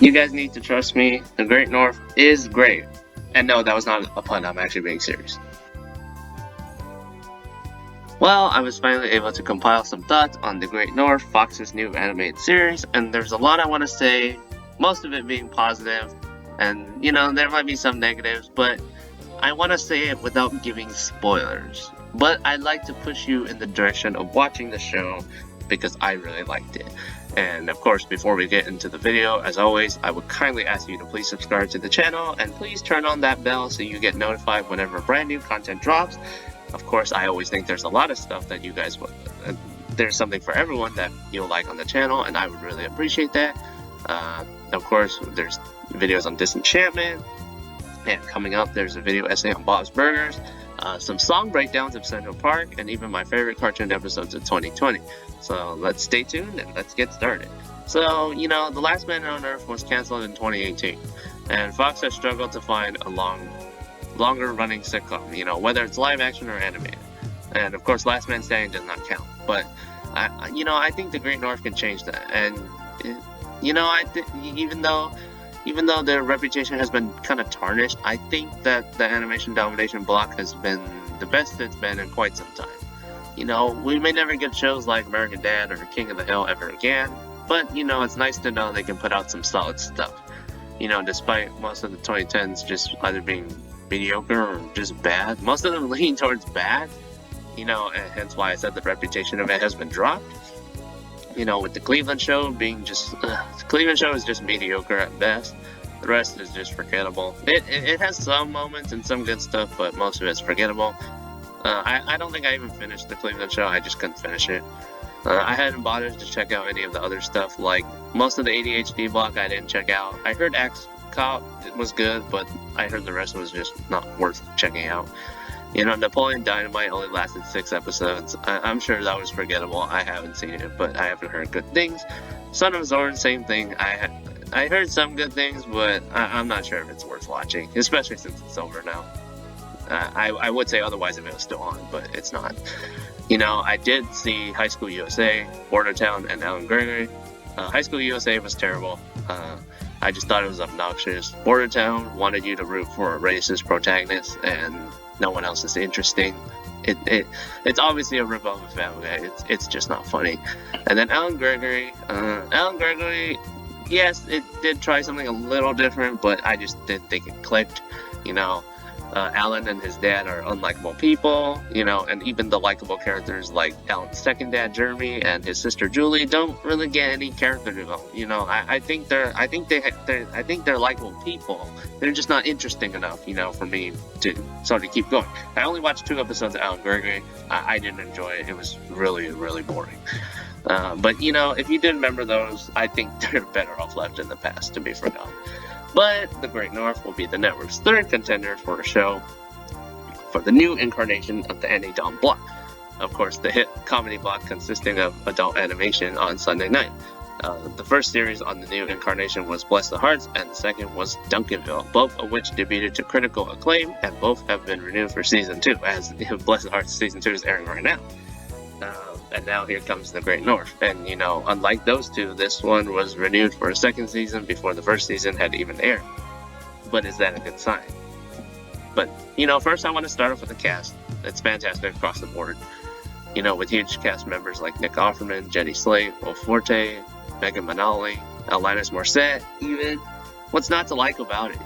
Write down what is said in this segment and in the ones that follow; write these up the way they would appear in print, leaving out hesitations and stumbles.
You guys need to trust me. The Great North is great. And no, that was not a pun. I'm actually being serious. Well, I was finally able to compile some thoughts on The Great North, Fox's new animated series, and there's a lot I want to say, most of it being positive, and there might be some negatives, but I want to say it without giving spoilers. But I'd like to push you in the direction of watching the show because I really liked it. And of course, before we get into the video, as always, I would kindly ask you to please subscribe to the channel and please turn on that bell so you get notified whenever brand new content drops. Of course, I always think there's a lot of stuff that you guys would, there's something for everyone that you'll like on the channel, and I would really appreciate that. Of course, there's videos on Disenchantment, and coming up, there's a video essay on Bob's Burgers, some song breakdowns of Central Park, and even my favorite cartoon episodes of 2020. So let's stay tuned and let's get started. So, The Last Man on Earth was canceled in 2018, and Fox has struggled to find a longer running sitcom, whether it's live action or animated. And of course, Last Man Standing does not count. But I think The Great North can change that. And even though their reputation has been kind of tarnished, I think that the animation domination block has been the best it's been in quite some time. We may never get shows like American Dad or King of the Hill ever again, but it's nice to know they can put out some solid stuff. Despite most of the 2010s just either being mediocre or just bad. Most of them lean towards bad, and hence why I said the reputation of it has been dropped. With the Cleveland show being the Cleveland show is just mediocre at best. The rest is just forgettable. It has some moments and some good stuff, but most of it's forgettable. I don't think I even finished the Cleveland show. I just couldn't finish it. I hadn't bothered to check out any of the other stuff, like most of the ADHD block I didn't check out. I heard Axe Cop was good, but I heard the rest was just not worth checking out. Napoleon Dynamite only lasted 6 episodes. I'm sure that was forgettable. I haven't seen it, but I haven't heard good things. Son of Zorn, same thing. I heard some good things, but I'm not sure if it's worth watching, especially since it's over now. I would say otherwise if it was still on, but it's not. I did see High School USA, Bordertown, and Alan Gregory. High School USA was terrible. I just thought it was obnoxious. Bordertown wanted you to root for a racist protagonist, and no one else is interesting. It's obviously a rip-off of Family Guy. It's just not funny. And then Alan Gregory, yes, it did try something a little different, but I just didn't think it clicked. Alan and his dad are unlikable people, and even the likable characters like Alan's second dad Jeremy and his sister Julie don't really get any character development. I think they're likable people. They're just not interesting enough, for me to sort of keep going. I only watched 2 episodes of Alan Gregory. I didn't enjoy it. It was really, really boring. But if you did remember those, I think they're better off left in the past to be forgotten. But The Great North will be the network's 3rd contender for a show for the new incarnation of the NA block. Of course, the hit comedy block consisting of adult animation on Sunday night. The first series on the new incarnation was Bless the Hearts, and the second was Duncanville, both of which debuted to critical acclaim, and both have been renewed for Season 2, as Bless the Hearts Season 2 is airing right now. And now here comes The Great North. And, unlike those two, this one was renewed for a 2nd season before the 1st season had even aired. But is that a good sign? But, first I want to start off with the cast. It's fantastic across the board. With huge cast members like Nick Offerman, Jenny Slate, Will Forte, Megan Mullally, Alanis Morissette, even. What's not to like about it,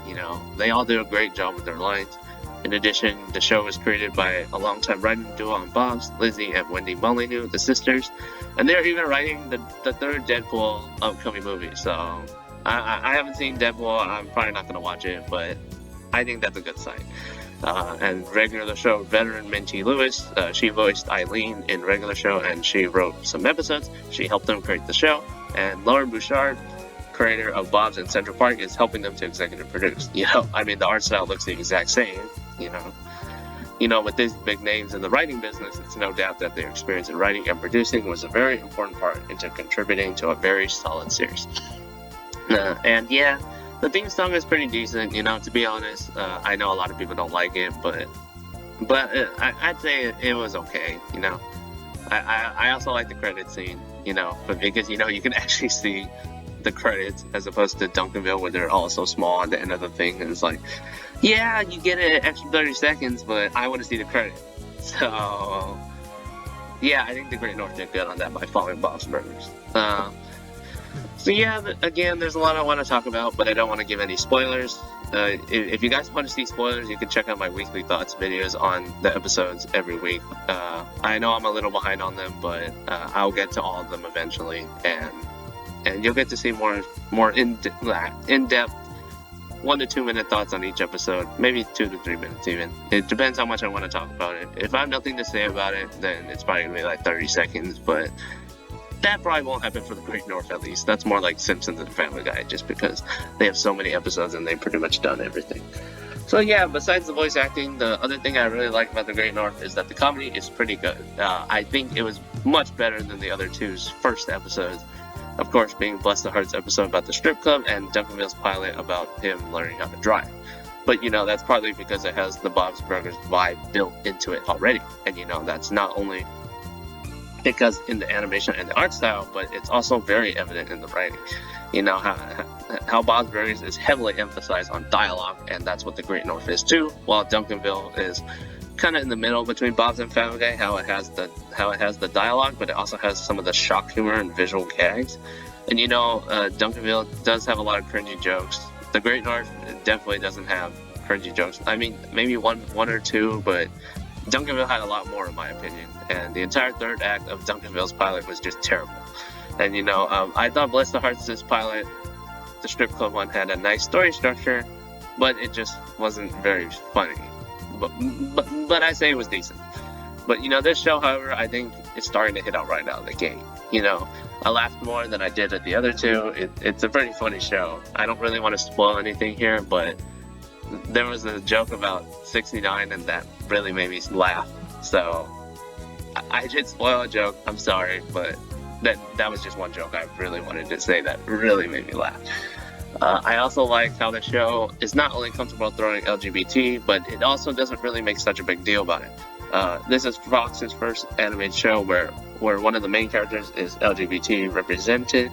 They all do a great job with their lines. In addition, the show was created by a longtime writing duo on Bob's, Lizzie and Wendy Molyneux, the sisters, and they're even writing the 3rd Deadpool upcoming movie. So I haven't seen Deadpool. I'm probably not going to watch it, but I think that's a good sign. And regular show veteran Minty Lewis, she voiced Eileen in regular show, and she wrote some episodes. She helped them create the show. And Lauren Bouchard, creator of Bob's and Central Park, is helping them to executive produce. The art style looks the exact same. With these big names in the writing business, it's no doubt that their experience in writing and producing was a very important part into contributing to a very solid series. And yeah, the theme song is pretty decent, to be honest. I know a lot of people don't like it, but I'd say it was okay, I also like the credit scene, but because, you can actually see the credits as opposed to Duncanville where they're all so small at the end of the thing, and it's like, yeah, you get an extra 30 seconds, but I want to see the credits. So yeah, I think the Great North did good on that by following Bob's Burgers. So yeah, again, there's a lot I want to talk about, but I don't want to give any spoilers. If you guys want to see spoilers, you can check out my weekly thoughts videos on the episodes every week. I know I'm a little behind on them, but I'll get to all of them eventually, and you'll get to see more in-depth 1 to 2 minute thoughts on each episode, maybe 2 to 3 minutes even. It depends how much I want to talk about it. If I have nothing to say about it, then it's probably gonna be like 30 seconds, but that probably won't happen for the Great North, at least. That's more like Simpsons and Family Guy, just because they have so many episodes and they've pretty much done everything. So yeah, besides the voice acting, the other thing I really like about the Great North is that the comedy is pretty good. I think it was much better than the other two's first episodes. Of course, being Bless the Hearts episode about the strip club and Duncanville's pilot about him learning how to drive. But that's partly because it has the Bob's Burgers vibe built into it already. And that's not only because in the animation and the art style, but it's also very evident in the writing. How Bob's Burgers is heavily emphasized on dialogue, and that's what the Great North is too, while Duncanville is kind of in the middle between Bob's and Family Guy, how it has the dialogue, but it also has some of the shock humor and visual gags. And Duncanville does have a lot of cringy jokes. The Great North definitely doesn't have cringy jokes. I mean, maybe one or two, but Duncanville had a lot more, in my opinion, and the entire third act of Duncanville's pilot was just terrible. And I thought Bless the Hearts' pilot, the strip club one, had a nice story structure, but it just wasn't very funny. But I say it was decent. But this show, however, I think is starting to hit out right out of the gate. I laughed more than I did at the other two. It's a pretty funny show. I don't really want to spoil anything here, but there was a joke about 69 and that really made me laugh. So I did spoil a joke, I'm sorry, but that was just one joke I really wanted to say that really made me laugh. I also like how the show is not only comfortable throwing LGBT, but it also doesn't really make such a big deal about it. This is Fox's first animated show where one of the main characters is LGBT represented,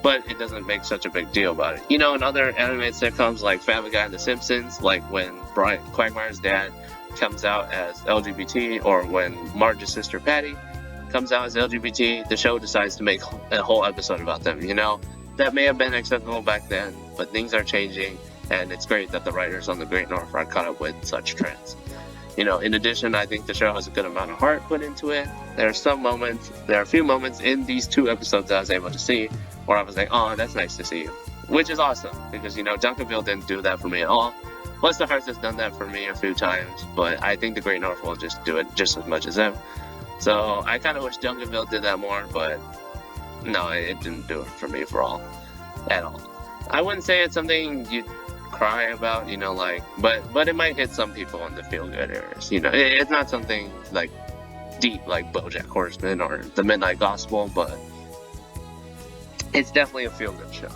but it doesn't make such a big deal about it. In other animated sitcoms like Family Guy and The Simpsons, like when Quagmire's dad comes out as LGBT, or when Marge's sister Patty comes out as LGBT, the show decides to make a whole episode about them. That may have been acceptable back then, but things are changing, and it's great that the writers on the Great North are caught up with such trends. In addition, I think the show has a good amount of heart put into it. There are a few moments in these 2 episodes that I was able to see where I was like, oh, that's nice to see you. Which is awesome, because, Duncanville didn't do that for me at all. Bless the Hearts has done that for me a few times, but I think the Great North will just do it just as much as them. So I kind of wish Duncanville did that more, but no, it didn't do it for me at all. I wouldn't say it's something you'd cry about, but it might hit some people in the feel-good areas. It's not something like deep like BoJack Horseman or The Midnight Gospel, but it's definitely a feel-good show.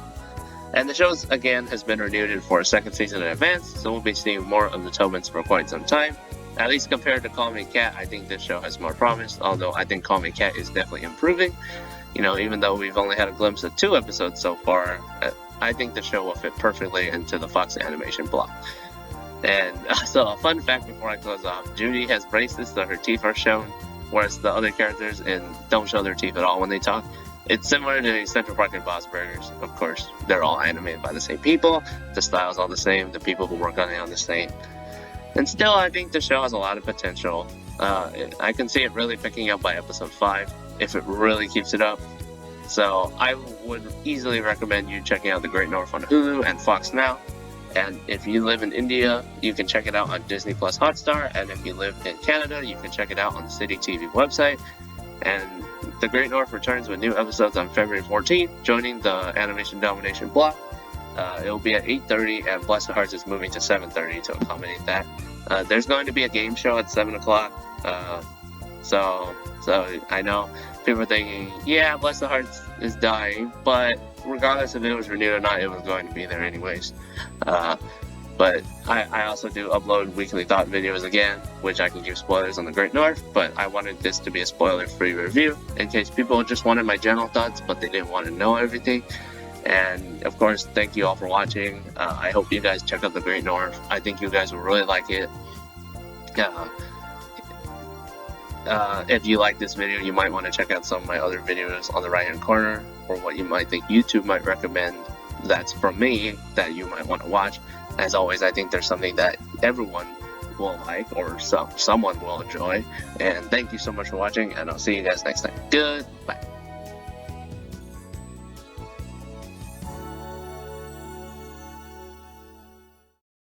And the show, again, has been renewed for a second season in advance, so we'll be seeing more of the Tobins for quite some time. At least compared to Call Me Cat, I think this show has more promise, although I think Call Me Cat is definitely improving. Even though we've only had a glimpse of 2 episodes so far, I think the show will fit perfectly into the Fox animation block. And so a fun fact before I close off, Judy has braces so her teeth are shown, whereas the other characters don't show their teeth at all when they talk. It's similar to Central Park and Bob's Burgers. Of course, they're all animated by the same people, the style's all the same, the people who work on it are the same. And still, I think the show has a lot of potential. I can see it really picking up by episode 5 if it really keeps it up. So I would easily recommend you checking out The Great North on Hulu and Fox Now. And if you live in India, you can check it out on Disney Plus Hotstar. And if you live in Canada, you can check it out on the City TV website. And The Great North returns with new episodes on February 14th, joining the Animation Domination block. It will be at 8:30, and Bless the Hearts is moving to 7:30 to accommodate that. There's going to be a game show at 7 o'clock. So I know people are thinking, yeah, Bless the Hearts is dying, but regardless if it was renewed or not, it was going to be there anyways. But I also do upload weekly thought videos again, which I can give spoilers on the Great North, but I wanted this to be a spoiler-free review in case people just wanted my general thoughts, but they didn't want to know everything. And of course, thank you all for watching. I hope you guys check out the Great North. I think you guys will really like it. If you like this video, you might want to check out some of my other videos on the right hand corner, or what you might think YouTube might recommend that's from me that you might want to watch. As always, I think there's something that everyone will like, or someone will enjoy. And thank you so much for watching, and I'll see you guys next time. Goodbye.